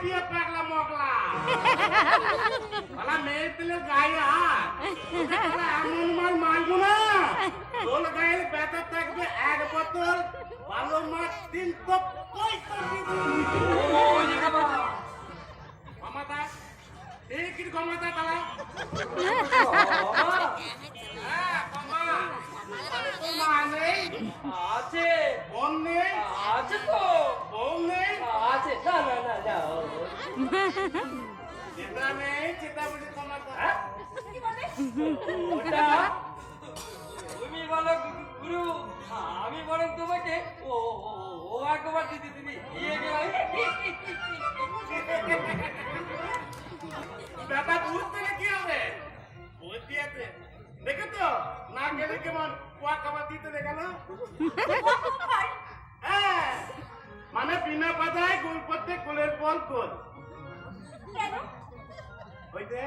দিয়ে পাগলা মগলা বলা মেয়ে দিলে গায়ে হাত এমন মাল মারবো না তোর গায়ে ব্যথা থাকবে 1 বোতল ভালো মাছ 3 তো পয়সা ক্ষমতা এই কি ক্ষমতা তালা আছে বোন নেই আছে তো বোন নেই আছে না না না না চিতা নেই চিতা বুঝি ক্ষমতা ওটা তুমি বলো গুরু আমি বরং তোমাকে ও ও একবার দিদি তুমি দিয়ে গেলে ব্যাপার বুঝতে গেলে কি হবে বুদ্ধি আছে দেখে তো না গেলে কেমন পোয়া খাবার দিতে দেখাল হ্যাঁ মানে বিনা বাধায় গোল করতে গোলের বল গোল ওই যে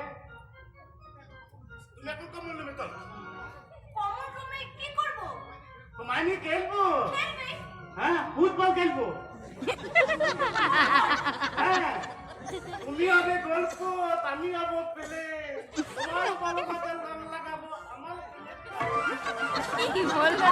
তুমি এখন কমল নেবে তো তোমায় নিয়ে খেলবো হ্যাঁ ফুটবল খেলবো হ্যাঁ তুমি হবে গোল কোচ আমি হবো পেলে তোমার ভালো কথা লাগাবো আমার কি বলবে